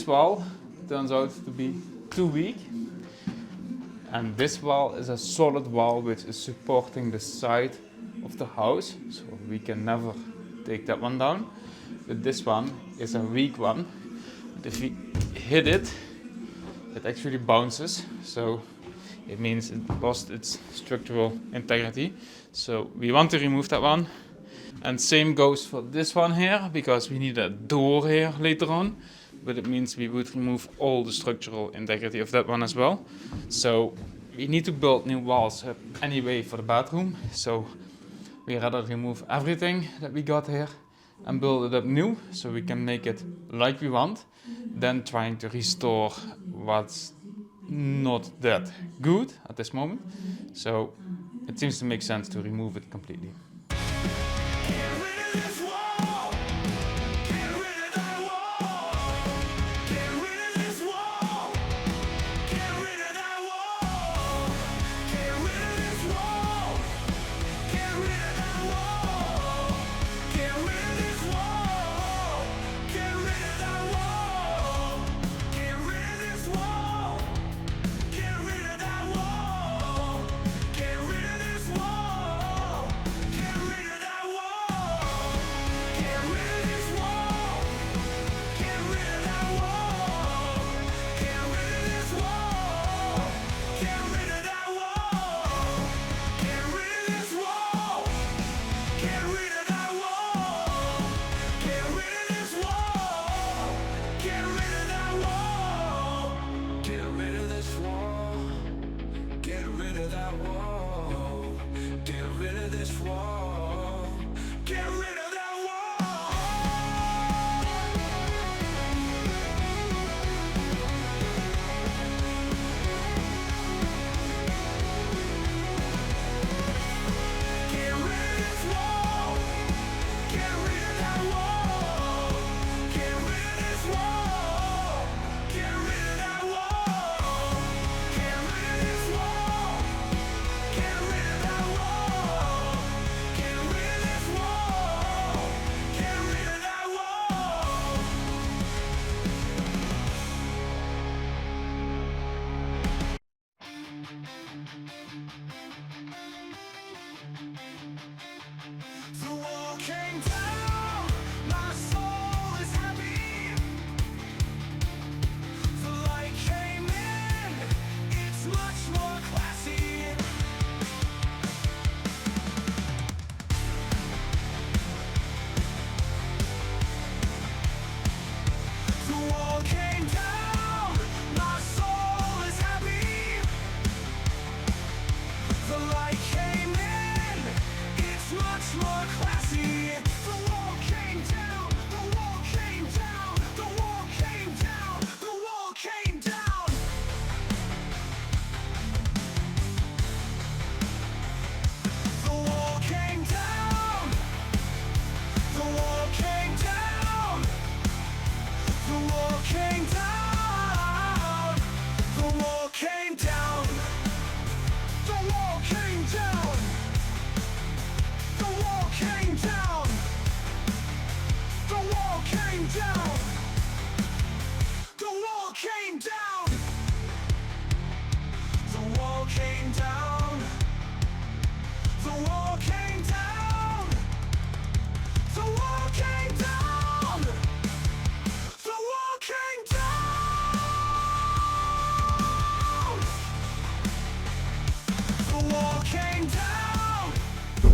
this wall turns out to be too weak. And this wall is a solid wall which is supporting the side of the house, so we can never take that one down. But this one is a weak one. And if we hit it, it actually bounces, so it means it lost its structural integrity. So we want to remove that one. And same goes for this one here, because we need a door here later on. But it means we would remove all the structural integrity of that one as well. So we need to build new walls anyway for the bathroom. So we rather remove everything that we got here and build it up new, so we can make it like we want, than trying to restore what's not that good at this moment. So it seems to make sense to remove it completely.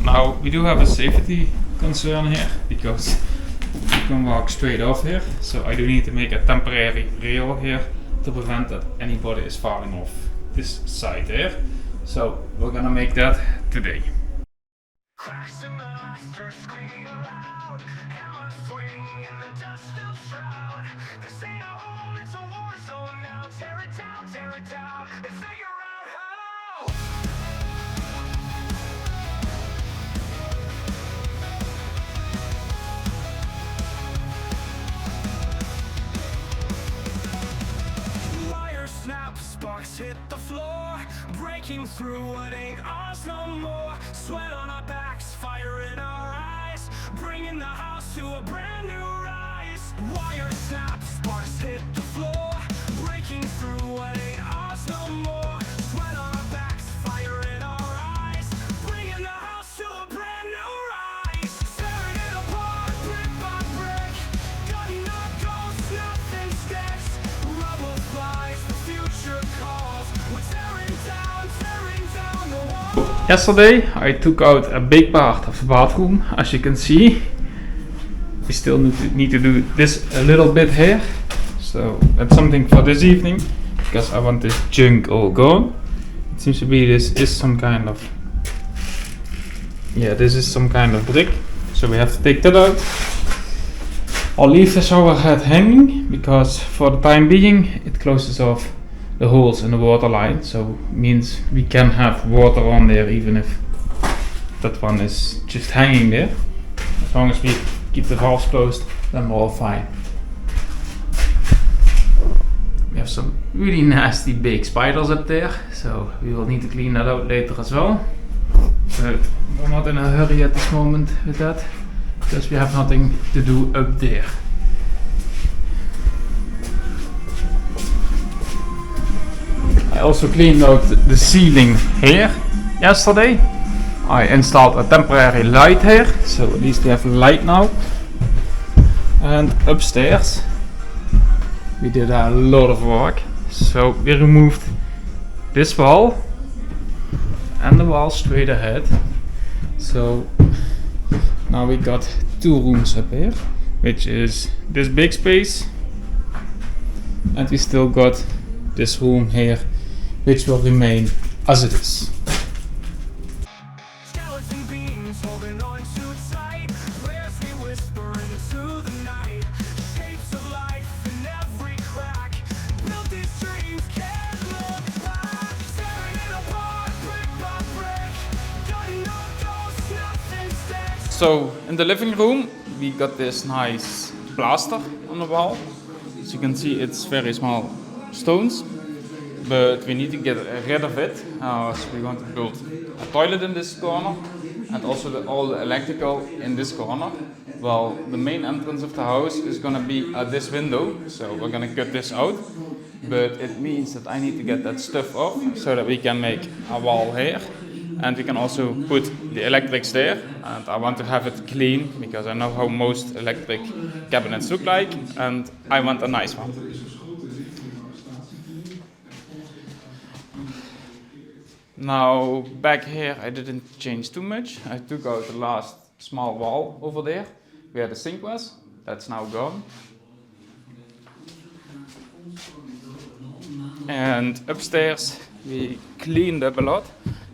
Now we do have a safety concern here, because you can walk straight off here, so I do need to make a temporary rail here to prevent that anybody is falling off this side there. So we're gonna make that today. Sparks hit the floor, breaking through what ain't ours no more. Sweat on our backs, fire in our eyes, bringing the house to a brand new rise. Wire snap, sparks hit the floor. Yesterday I took out a big part of the bathroom, as you can see. We still need to do this a little bit here. So that's something for this evening, because I want this junk all gone. It seems to be this is some kind of, yeah, this is some kind of brick. So we have to take that out. I'll leave the shower head hanging, because for the time being it closes off the holes in the water line, so means we can have water on there even if that one is just hanging there. As long as we keep the valves closed, then we're all fine. We have some really nasty big spiders up there, so we will need to clean that out later as well. But we're not in a hurry at this moment with that, because we have nothing to do up there. I also cleaned out the ceiling here yesterday. I installed a temporary light here, so at least we have light now. And upstairs we did a lot of work. So we removed this wall and the wall straight ahead. So now we got two rooms up here, which is this big space, and we still got this room here, which will remain as it is. Skeleton beams holding on too tight. Prayers we whisper into the night. Shapes of life in every crack. Built these dreams, can't look back. Tearing it apart, brick by brick. Gutting up ghosts, nothing sticks. So in the living room we got this nice plaster on the wall. As you can see, it's very small stones, but we need to get rid of it, as we want to build a toilet in this corner and also all the electrical in this corner. Well, the main entrance of the house is gonna be at this window, so we're gonna cut this out, but it means that I need to get that stuff off so that we can make a wall here, and we can also put the electrics there. And I want to have it clean, because I know how most electric cabinets look like, and I want a nice one. Now back here I didn't change too much. I took out the last small wall over there where the sink was. That's now gone. And upstairs we cleaned up a lot.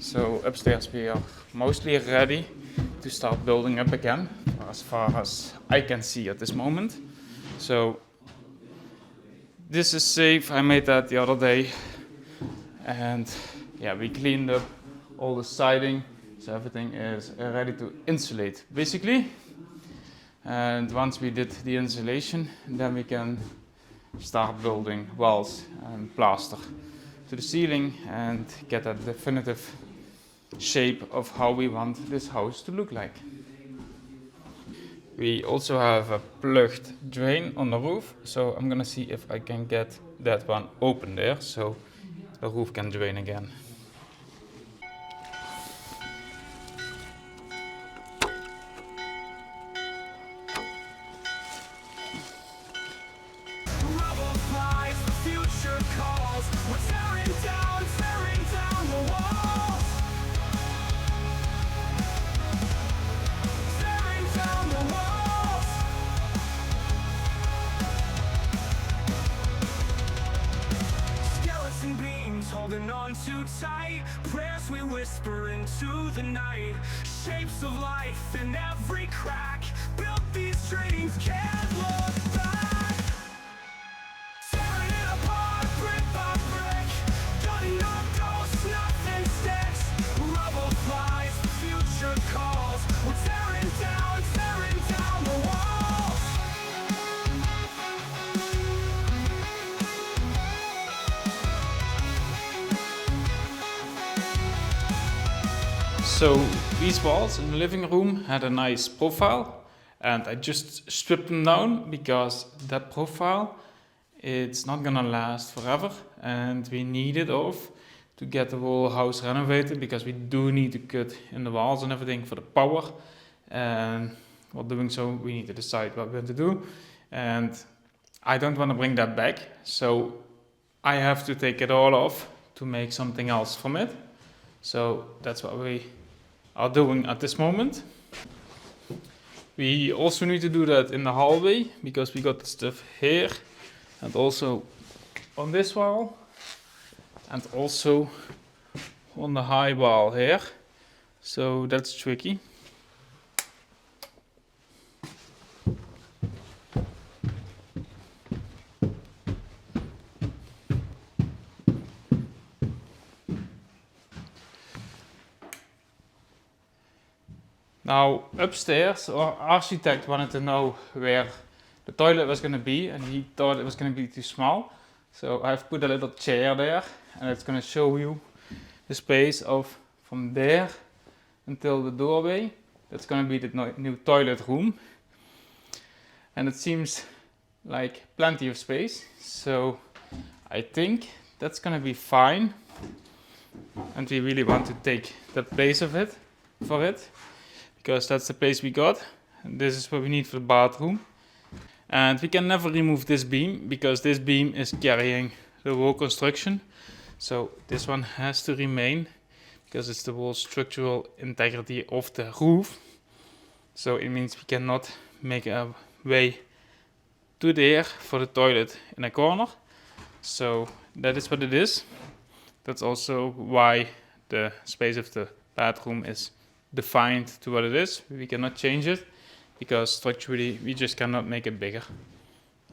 So upstairs we are mostly ready to start building up again, as far as I can see at this moment. So this is safe. I made that the other day. And yeah, we cleaned up all the siding, so everything is ready to insulate, basically. And once we did the insulation, then we can start building walls and plaster to the ceiling and get a definitive shape of how we want this house to look like. We also have a plugged drain on the roof, so I'm gonna see if I can get that one open there, so the roof can drain again. Rubble flies, the future calls. We're tearing down the walls. Tearing down the walls. Skeleton beams holding on too tight. Prayers we whisper into the night. Shapes of life in every crack. Built these dreams, can't look back. Tearing it apart, brick by brick. Gutting up ghosts, nothing sticks. Rubble flies, the future calls. We're tearing down the walls. So these walls in the living room had a nice profile, and I just stripped them down because that profile, it's not gonna last forever, and we need it off to get the whole house renovated, because we do need to cut in the walls and everything for the power. And while doing so, we need to decide what we're going to do, and I don't want to bring that back, so I have to take it all off to make something else from it. So that's what we are doing at this moment. We also need to do that in the hallway because we got the stuff here and also on this wall and also on the high wall here. So that's tricky. Now upstairs, our architect wanted to know where the toilet was going to be and he thought it was going to be too small. So I've put a little chair there and it's going to show you the space of from there until the doorway. That's going to be the new toilet room. And it seems like plenty of space. So I think that's going to be fine. And we really want to take that place of it for it. Because that's the place we got. And this is what we need for the bathroom. And we can never remove this beam because this beam is carrying the whole construction. So this one has to remain because it's the whole structural integrity of the roof. So it means we cannot make a way to there for the toilet in a corner. So that is what it is. That's also why the space of the bathroom is defined to what it is. We cannot change it because structurally we just cannot make it bigger.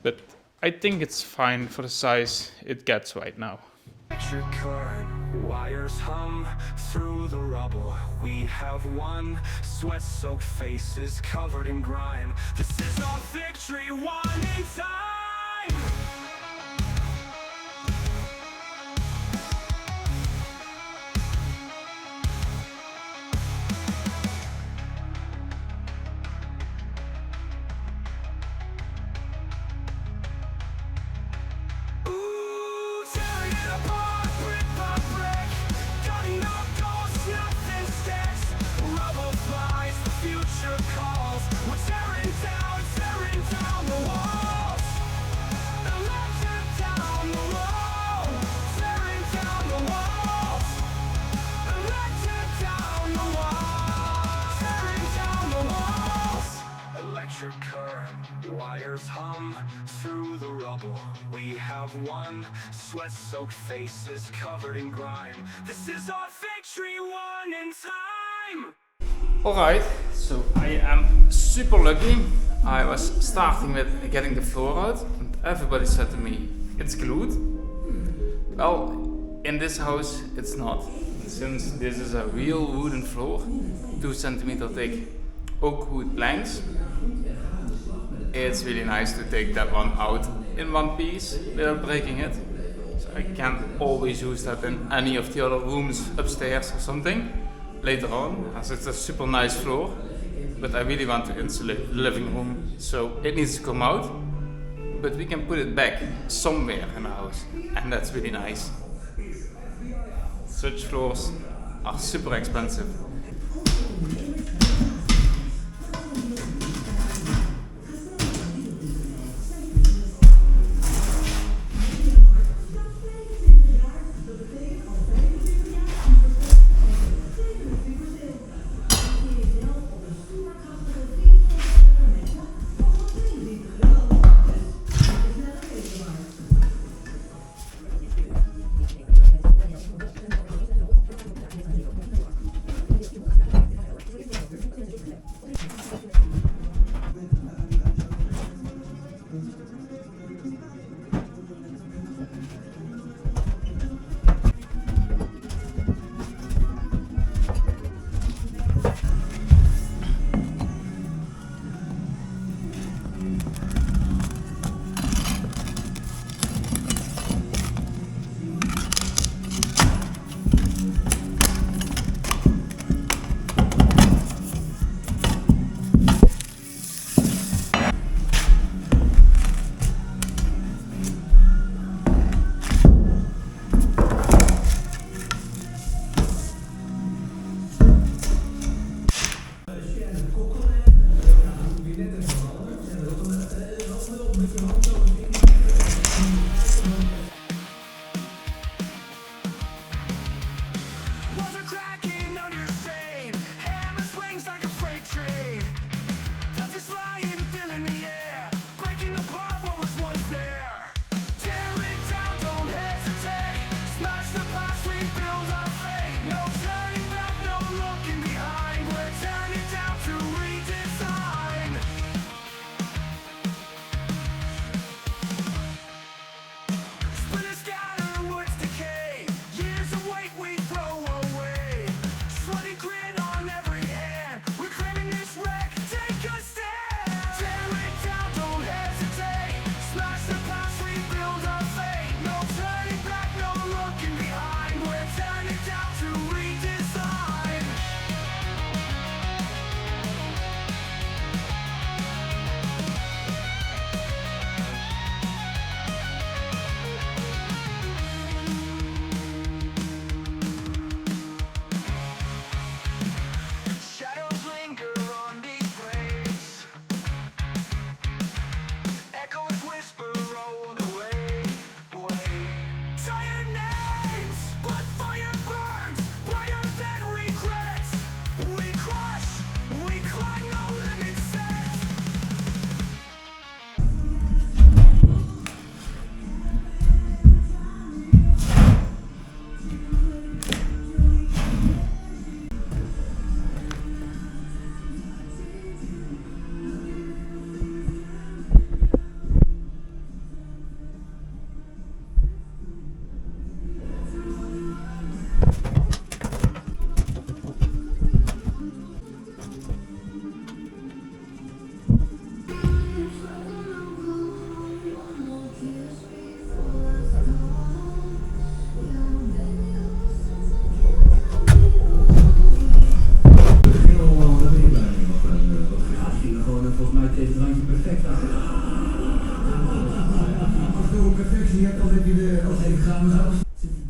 But I think it's fine for the size it gets right now. Electric current, wires hum through the rubble. We have won, sweat-soaked faces covered in grime. This is our victory, won in time. Wires hum through the rubble. We have won, sweat-soaked faces covered in grime. This is our victory, won in time. Alright, so I am super lucky. I was starting with getting the floor out and everybody said to me, it's glued. Well, in this house it's not. Since this is a real wooden floor, 2 centimeter thick oak wood planks, it's really nice to take that one out in one piece without breaking it. So I can always use that in any of the other rooms upstairs or something later on, as it's a super nice floor. But I really want to insulate the living room, so it needs to come out. But we can put it back somewhere in the house, and that's really nice. Such floors are super expensive.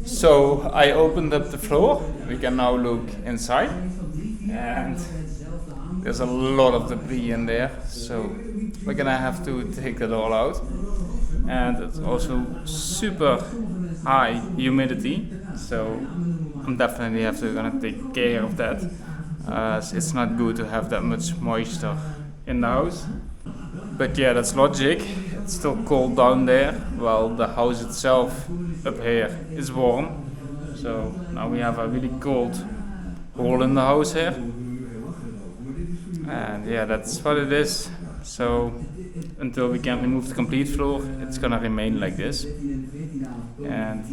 So I opened up the floor. We can now look inside, and there's a lot of debris in there. So we're gonna have to take it all out. And it's also super high humidity. So I'm definitely gonna take care of that. It's not good to have that much moisture in the house. But yeah, that's logic. It's still cold down there, while the house itself up here is warm. So now we have a really cold hole in the house here. And yeah, that's what it is. So until we can remove the complete floor, it's gonna remain like this. And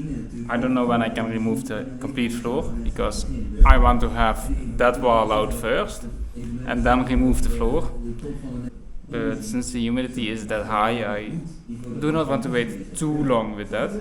I don't know when I can remove the complete floor, because I want to have that wall out first and then remove the floor. But since the humidity is that high, I do not want to wait too long with that.